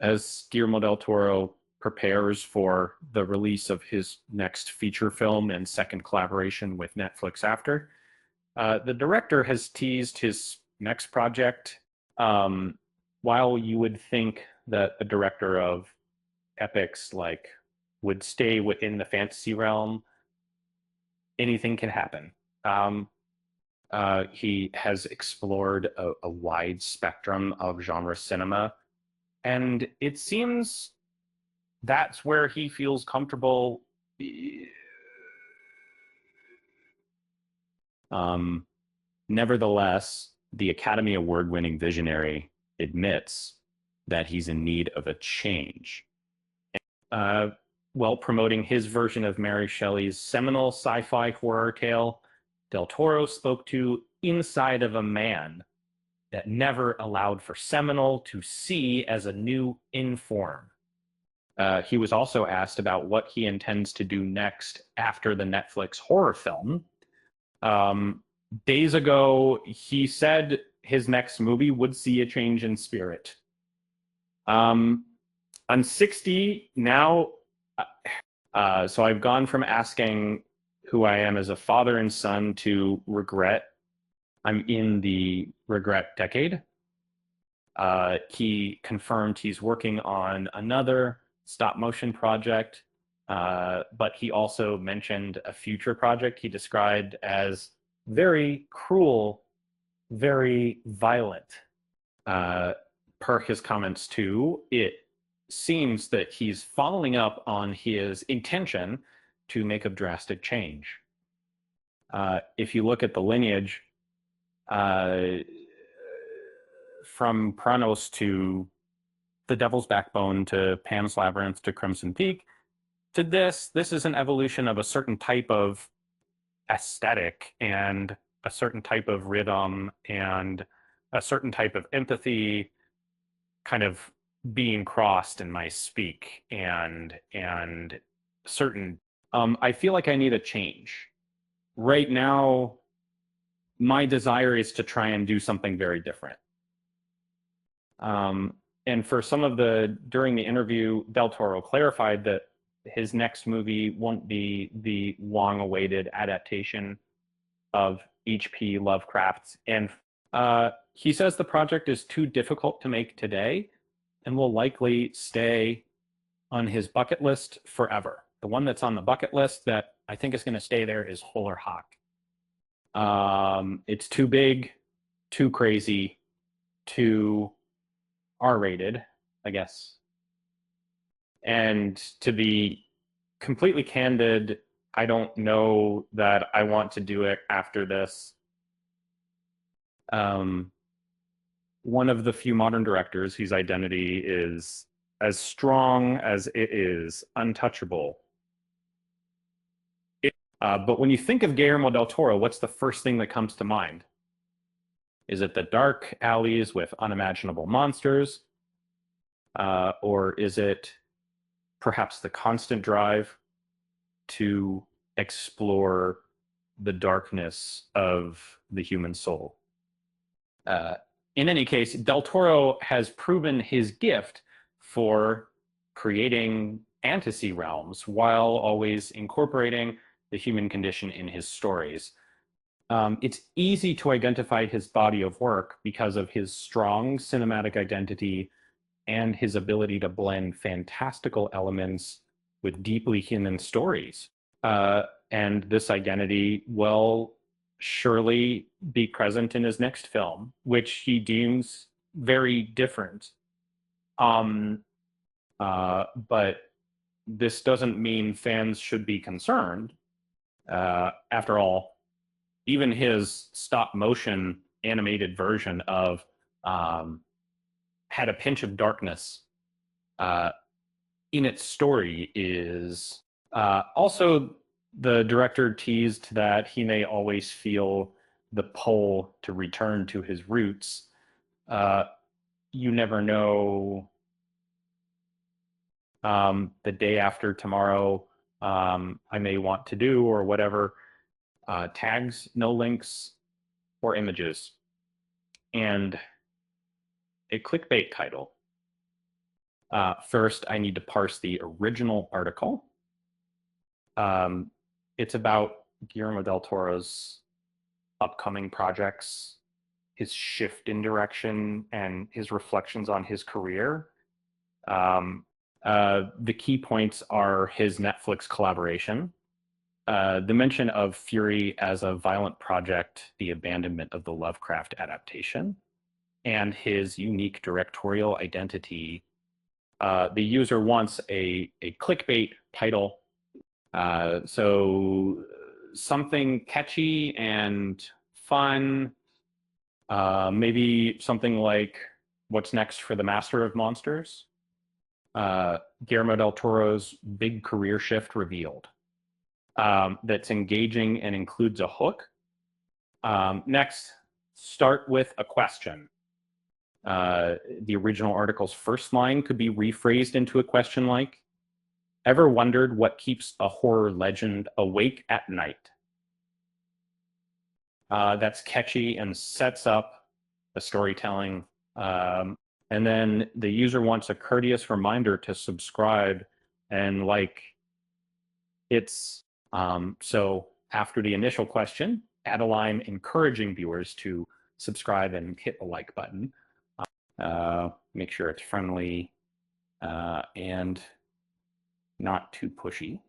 as Guillermo del Toro prepares for the release of his next feature film and second collaboration with Netflix after. The director has teased his next project. Um, while you would think that the director of epics like would stay within the fantasy realm, anything can happen. Um, he has explored a wide spectrum of genre cinema, and it seems that's where he feels comfortable. Um, Nevertheless, the Academy Award winning visionary admits that he's in need of a change. Uh, while promoting his version of Mary Shelley's seminal sci fi horror tale, Del Toro spoke to Inside of a Man that never allowed for Seminole to see as a new inform. He was also asked about what he intends to do next after the Netflix horror film. Um, Days ago, he said his next movie would see a change in spirit. Um, I'm 60 now, so I've gone from asking who I am as a father and son to regret. I'm in the regret decade. He confirmed he's working on another stop motion project, but he also mentioned a future project he described as very cruel, very violent. Uh, per his comments, too, it seems that he's following up on his intention to make a drastic change. If you look at the lineage, uh, from Pranos to The Devil's Backbone to Pan's Labyrinth to Crimson Peak to this is an evolution of a certain type of aesthetic and a certain type of rhythm and a certain type of empathy kind of being crossed in my speak and certain I feel like I need a change. Right now, my desire is to try and do something very different. Um, and for some of during the interview, Del Toro clarified that his next movie won't be the long awaited adaptation of H.P. Lovecraft's. And he says the project is too difficult to make today and will likely stay on his bucket list forever. The one that's on the bucket list that I think is going to stay there is Holler Hawk. It's too big, too crazy, too R-rated, I guess. And to be completely candid, I don't know that I want to do it after this. Um, One of the few modern directors whose identity is as strong as it is untouchable. But when you think of Guillermo del Toro, what's the first thing that comes to mind? Is it the dark alleys with unimaginable monsters? Or is it perhaps the constant drive to explore the darkness of the human soul? Uh, in any case, Del Toro has proven his gift for creating fantasy realms while always incorporating the human condition in his stories. It's easy to identify his body of work because of his strong cinematic identity and his ability to blend fantastical elements with deeply human stories. And this identity will surely be present in his next film, which he deems very different. Um, but this doesn't mean fans should be concerned. After all, even his stop motion animated version of um, Had a Pinch of Darkness uh, in its story is also the director teased that he may always feel the pull to return to his roots. Uh, you never know. The day after tomorrow, I may want to do or whatever. Tags, no links, or images, and a clickbait title. First, I need to parse the original article. It's about Guillermo del Toro's upcoming projects, his shift in direction, and his reflections on his career. The key points are his Netflix collaboration, the mention of Fury as a violent project, the abandonment of the Lovecraft adaptation, and his unique directorial identity. The user wants a clickbait title, so something catchy and fun, maybe something like "What's Next for the Master of Monsters?" Guillermo del Toro's big career shift revealed. That's engaging and includes a hook. Next, start with a question. The original article's first line could be rephrased into a question like, ever wondered what keeps a horror legend awake at night? That's catchy and sets up the storytelling. And then the user wants a courteous reminder to subscribe and like. It's so after the initial question, add a line encouraging viewers to subscribe and hit the like button. Make sure it's friendly and not too pushy.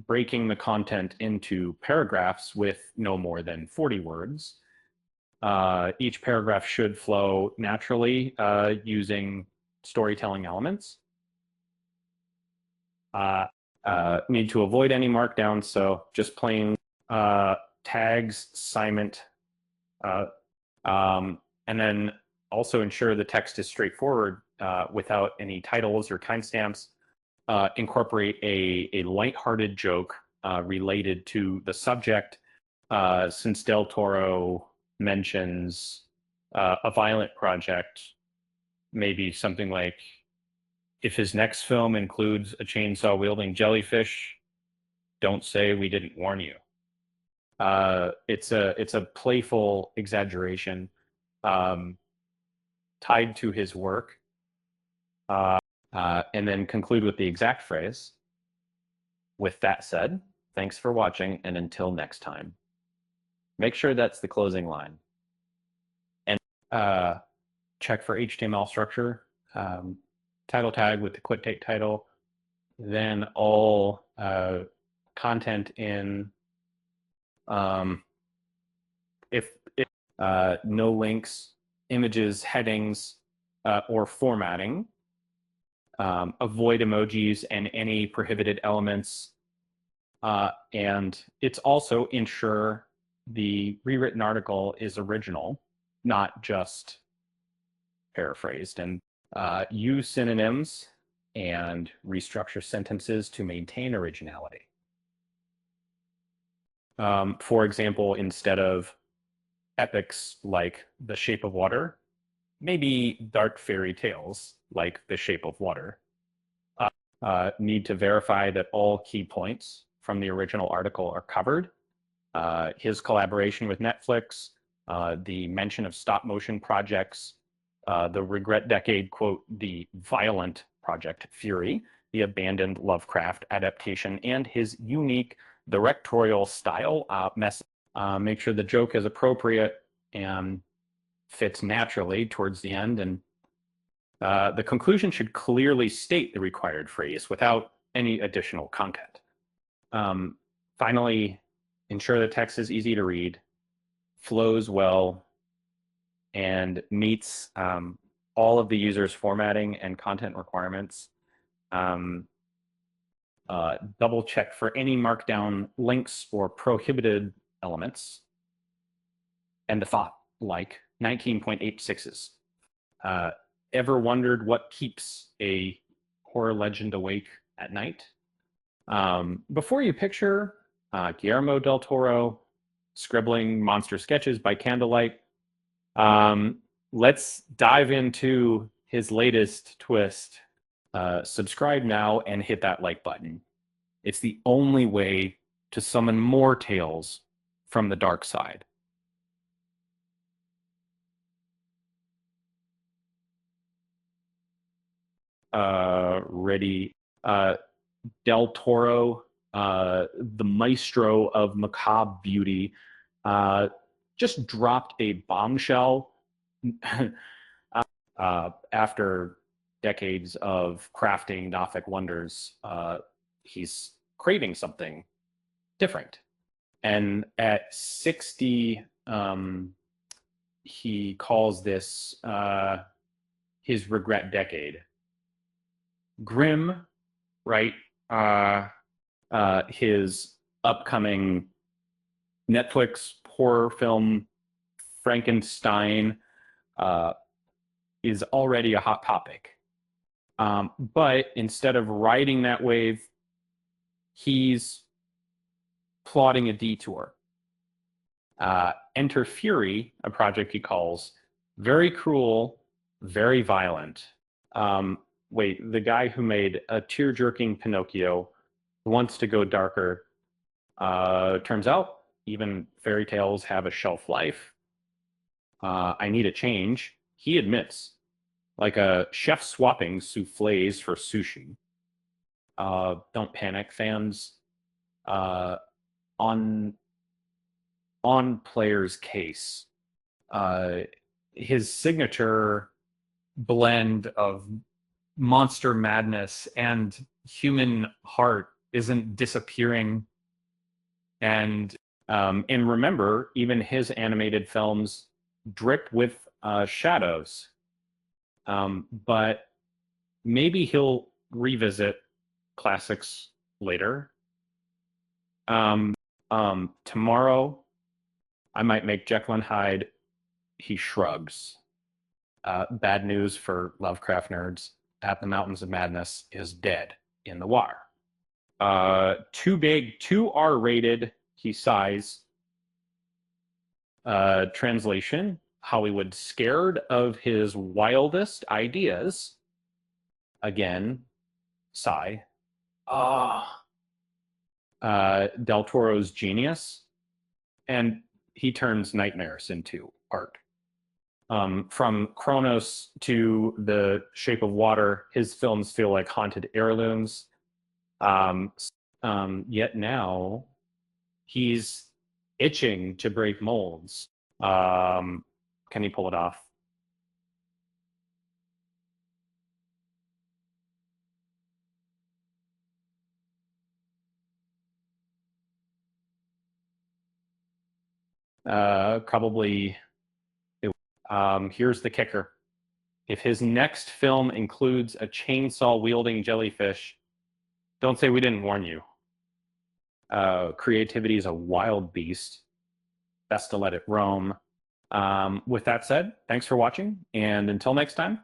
Breaking the content into paragraphs with no more than 40 words. Each paragraph should flow naturally using storytelling elements. Need to avoid any markdowns, so just plain tags, assignment, and then also ensure the text is straightforward without any titles or timestamps. Incorporate a lighthearted joke related to the subject, since Del Toro mentions a violent project, maybe something like, if his next film includes a chainsaw-wielding jellyfish, don't say we didn't warn you. It's a playful exaggeration tied to his work, and then conclude with the exact phrase. With that said, thanks for watching, and until next time. Make sure that's the closing line. And check for HTML structure. Title tag with the quote date title, then all content in if no links, images, headings, or formatting. Avoid emojis and any prohibited elements. And it's also ensure the rewritten article is original, not just paraphrased. And use synonyms and restructure sentences to maintain originality. For example, instead of epics like The Shape of Water, maybe dark fairy tales like The Shape of Water. Need to verify that all key points from the original article are covered. His collaboration with Netflix, the mention of stop motion projects, the regret decade, quote, the violent project Fury, the abandoned Lovecraft adaptation, and his unique directorial style message. Make sure the joke is appropriate and fits naturally towards the end. And the conclusion should clearly state the required phrase without any additional content. Finally, ensure the text is easy to read, flows well, and meets all of the user's formatting and content requirements. Double check for any markdown links or prohibited elements. And the thought, like 19.86s. Ever wondered what keeps a horror legend awake at night? Before you picture Guillermo del Toro scribbling monster sketches by candlelight, let's dive into his latest twist. Subscribe now and hit that like button. It's the only way to summon more tales from the dark side. ready. Del Toro, the maestro of macabre beauty, uh, just dropped a bombshell after decades of crafting Gothic wonders. He's craving something different. And at 60, he calls this his regret decade. Grim, right? His upcoming Netflix horror film, Frankenstein, uh, is already a hot topic. But instead of riding that wave, he's plotting a detour. Enter Fury, a project he calls very cruel, very violent. Wait, the guy who made a tear-jerking Pinocchio wants to go darker. Turns out even fairy tales have a shelf life. I need a change. He admits, like a chef swapping souffles for sushi. Don't panic, fans. Uh, on player's case, uh, his signature blend of monster madness and human heart isn't disappearing. And remember, even his animated films drip with shadows. But maybe he'll revisit classics later. Tomorrow, I might make Jekyll and Hyde. He shrugs. Bad news for Lovecraft nerds. At the Mountains of Madness is dead in the water. Too big, too R-rated, he sighs. Translation, Hollywood scared of his wildest ideas. Again, sigh. Del Toro's genius. And he turns nightmares into art. From Kronos to The Shape of Water, his films feel like haunted heirlooms. Yet now, he's itching to break molds. Can he pull it off? Probably. Here's the kicker. If his next film includes a chainsaw-wielding jellyfish, don't say we didn't warn you. Creativity is a wild beast. Best to let it roam. With that said, thanks for watching, and until next time,